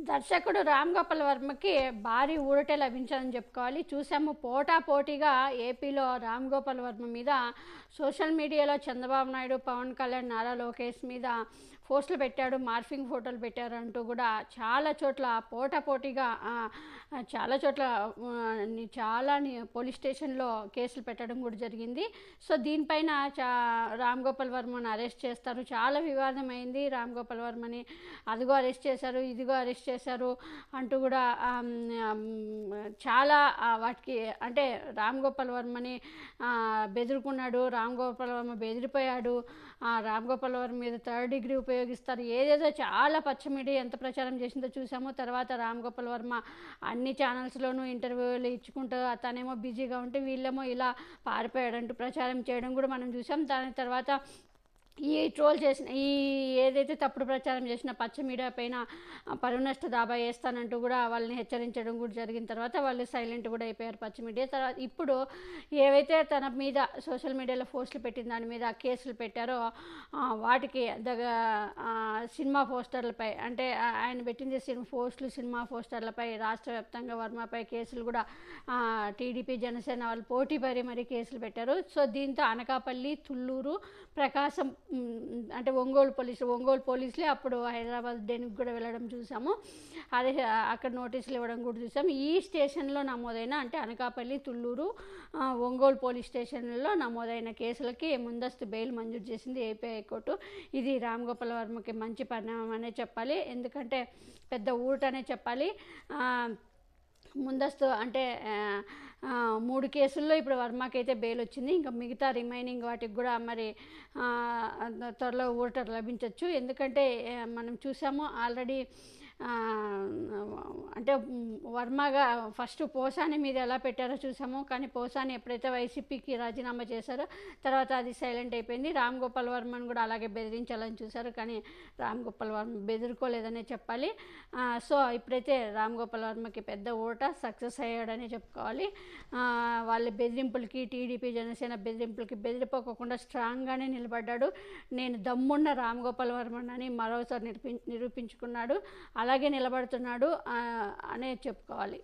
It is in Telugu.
దర్శకుడు రామ్ గోపాల్ వర్మకి భారీ ఊరటే లభించాలని చెప్పుకోవాలి. చూసాము పోటాపోటీగా ఏపీలో రామ్ గోపాల్ వర్మ మీద సోషల్ మీడియాలో చంద్రబాబు నాయుడు, పవన్ కళ్యాణ్, నారా లోకేష్ మీద పోస్టులు పెట్టాడు, మార్ఫింగ్ ఫోటోలు పెట్టారు అంటూ కూడా చాలా చోట్ల పోటాపోటీగా చాలా చోట్ల చాలా పోలీస్ స్టేషన్లో కేసులు పెట్టడం కూడా జరిగింది. సో దీనిపైన రామ్ గోపాల్ వర్మని అరెస్ట్ చేస్తారు. చాలా వివాదం అయింది. రామ్ గోపాల్ వర్మని అదిగో అరెస్ట్ చేశారు, ఇదిగో అరెస్ట్ చేశారు అంటూ కూడా చాలా వాటికి అంటే రామ్ గోపాల్ వర్మని బెదిరుకున్నాడు, రామ్ గోపాల్ వర్మ బెదిరిపోయాడు, రామ్ గోపాల్ వర్మ మీద 3rd డిగ్రీ ఉపయోగిస్తారు, ఏదేదో చాలా పచ్చ మీడియా ఎంత ప్రచారం చేసిందో చూసాము. తర్వాత రామ్ గోపాల్ వర్మ అన్ని ఛానల్స్లోనూ ఇంటర్వ్యూలు ఇచ్చుకుంటూ తనేమో బిజీగా ఉంటే వీళ్ళేమో ఇలా పారిపోయాడంటూ ప్రచారం చేయడం కూడా మనం చూసాం. దాని తర్వాత ఈ ట్రోల్ చేసిన ఏదైతే తప్పుడు ప్రచారం చేసిన పచ్చ మీడియా పైన పరువు నష్ట దాబా వేస్తానంటూ కూడా వాళ్ళని హెచ్చరించడం కూడా జరిగిన తర్వాత వాళ్ళు సైలెంట్ కూడా అయిపోయారు పచ్చ మీడియా. తర్వాత ఇప్పుడు ఏవైతే తన మీద సోషల్ మీడియాలో పోస్టులు పెట్టిన దాని మీద కేసులు పెట్టారో వాటికి సినిమా పోస్టర్లపై అంటే ఆయన పెట్టింది సినిమా పోస్టర్లపై రాష్ట్ర వ్యాప్తంగా వర్మపై కేసులు కూడా టీడీపీ, జనసేన వాళ్ళు పోటీ పడి మరీ కేసులు పెట్టారు. సో దీంతో అనకాపల్లి, తుళ్ళూరు, ప్రకాశం అంటే ఒంగోలు పోలీసులే అప్పుడు హైదరాబాద్ డెనికి కూడా వెళ్ళడం చూసాము. అదే అక్కడ నోటీసులు ఇవ్వడం కూడా చూసాము. ఈ స్టేషన్లో నమోదైన అంటే అనకాపల్లి, తుళ్ళూరు, ఒంగోలు పోలీస్ స్టేషన్లలో నమోదైన కేసులకి ముందస్తు బెయిల్ మంజూరు చేసింది ఏపీ హైకోర్టు. ఇది రామ్ గోపాల్ వర్మకి మంచి పరిణామం అనే చెప్పాలి. ఎందుకంటే పెద్ద ఊరటనే చెప్పాలి. ముందస్తు అంటే 3 కేసుల్లో ఇప్పుడు వర్మకి అయితే బెయిల్ వచ్చింది. ఇంకా మిగతా రిమైనింగ్ వాటికి కూడా మరి త్వరలో ఊరట లభించవచ్చు. ఎందుకంటే మనం చూసాము ఆల్రెడీ అంటే వర్మగా ఫస్ట్ పోసాని మీద ఎలా పెట్టారో చూసాము. కానీ పోసాని ఎప్పుడైతే వైసీపీకి రాజీనామా చేశారో తర్వాత అది సైలెంట్ అయిపోయింది. రామ్ గోపాల్ వర్మను కూడా అలాగే బెదిరించాలని చూశారు, కానీ రామ్ గోపాల్ వర్మ బెదిరుకోలేదనే చెప్పాలి. సో ఇప్పుడైతే రామ్ గోపాల్ వర్మకి పెద్ద ఓట సక్సెస్ అయ్యాడని చెప్పుకోవాలి. వాళ్ళ బెదిరింపులకి, టీడీపీ, జనసేన బెదిరింపులకి బెదిరిపోకుండా స్ట్రాంగ్గానే నిలబడ్డాడు. నేను దమ్మున్న రామ్ గోపాల్ వర్మని మరోసారి నిరూపించుకున్నాడు, అలాగే నిలబడుతున్నాడు అనే చెప్పుకోవాలి.